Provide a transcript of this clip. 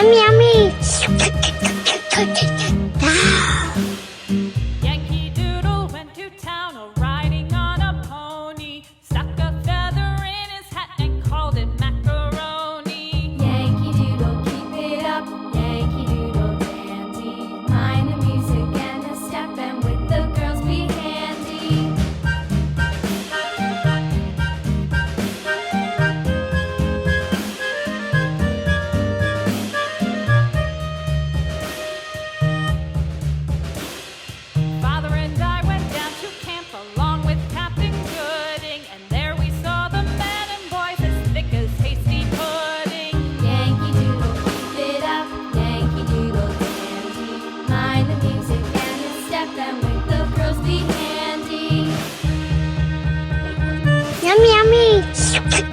Yummy, yummy. Yankee Doodle went to town riding on a pony, stuck a feather in his hat and called it macaroni. Yankee Doodle, keep it up, Yankee Doodle dandy. Mind the music and the step, and with the girls be handy. Father and I went down to camp along with Captain Gooding, and there we saw the men and boys as thick as hasty pudding. Yankee Doodle, keep it up, Yankee Doodle dandy. Mind the music and the step, and with the girls be handy. Yummy, yummy.